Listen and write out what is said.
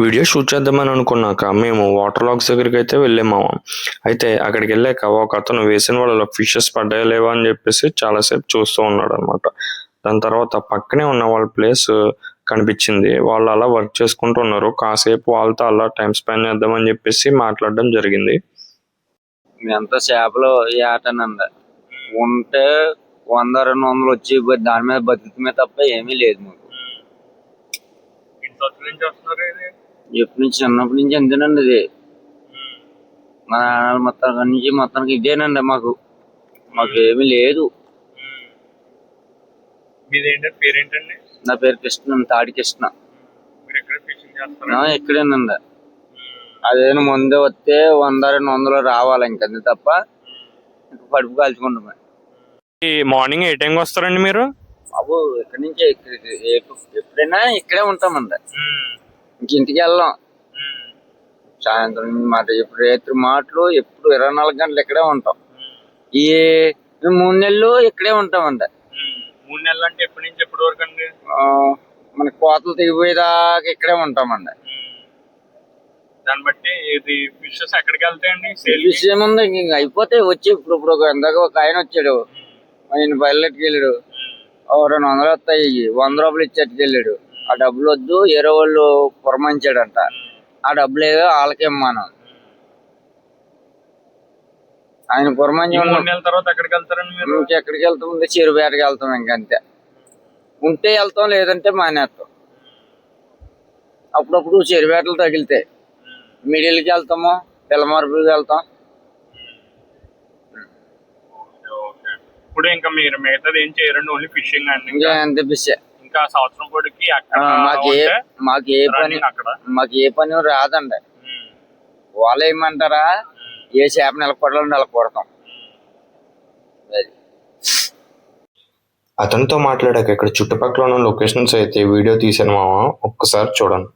Video shoot చేద్దామని అనుకున్నాక మేము water logs దగ్గరికి అయితే వెళ్ళాము. అయితే అక్కడికి వెళ్ళాక ఒక అతను వేసిన వాళ్ళలో ఫిషెస్ పడ్డాయా లేవా అని చెప్పేసి చాలాసేపు చూస్తూ ఉన్నాడు అనమాట. దాని తర్వాత పక్కనే ఉన్న వాళ్ళ ప్లేస్ కనిపించింది. వాళ్ళు అలా వర్క్ చేసుకుంటూ ఉన్నారు. కాసేపు వాళ్ళతో అలా టైం స్పెండ్ చేద్దామని చెప్పేసి మాట్లాడడం జరిగింది. ఎంత చేపలు ఈ ఆటనండి ఉంటే 100-200 వచ్చి దాని మీద బతుకుతమే తప్ప ఏమీ లేదు మాకు. ఎప్పటి నుంచి చిన్నప్పటి నుంచి అంతేనండి. ఇది మా నాన్న మొత్తానికి ఇదేనండి. మాకు ఏమీ లేదు. నా పేరు కృష్ణ, తాడి కృష్ణ. ఇక్కడేనండి. అదేనా ముందే వస్తే 100-200 రావాలి ఇంకంతే తప్ప కడుపు కాల్చుకుంటాం. మార్నింగ్ ఏ టైంకి వస్తారండి మీరు? బాబు ఇక్కడి నుంచి ఎప్పుడైనా ఇక్కడే ఉంటామండి. ఇంటికి వెళ్ళాం. సాయంత్రం మాట ఎప్పుడు రేత్రి మాటలు ఎప్పుడు 24 గంటలు ఇక్కడే ఉంటాం. ఈ 3 నెలలు ఇక్కడే ఉంటామండి. 3 నెలలు అంటే ఎప్పటి నుంచి ఎప్పటి వరకు అండి? మన కోతలు తెగిపోయేదాకా ఇక్కడే ఉంటామండి. దాన్ని బట్టి ఇది ఫిషెస్ ఎక్కడికి వెళ్తాయండి? ఫిష్ ఏముంది ఇంక అయిపోతాయి. వచ్చి ఇప్పుడు ఇందాక ఒక ఆయన వచ్చాడు, ఆయన బయలుకి వెళ్ళాడు. 200 వస్తాయి, 100 రూపాయలు ఇచ్చేట్టుకు వెళ్ళాడు. ఆ డబ్బులు వద్దు, ఏరో వాళ్ళు పురమాయించాడంట. ఆ డబ్బులు ఏదో వాళ్ళకి ఇమ్మాను. ఆయన పురమాయించిన తర్వాత ఎక్కడికి వెళ్తారండి మీరు? ఎక్కడికి వెళ్తాం? చెరువేటకి వెళ్తాం. ఇంకంతే. ఉంటే వెళ్తాం, లేదంటే మానేస్తాం. అప్పుడప్పుడు చెరువేటలు తగిలితే మిడిల్కి వెళ్తాము, పిల్లమార్పుకి వెళ్తాం. ఇప్పుడు ఇంకా మీరు మిగతాది ఏం చేయరండి? ఓన్లీ ఫిషింగ్ అండి? అంతే ఫిష్. ఇంకా సంవత్సరం పొడికి మాకు ఏ పని రాదండి. వాళ్ళు ఏమంటారా, ఏ చేప నిలబడాలని నిలబడతాం. అతనితో మాట్లాడాక ఇక్కడ చుట్టుపక్కల ఉన్న లొకేషన్స్ అయితే వీడియో తీసాను మామ, ఒక్కసారి చూడండి.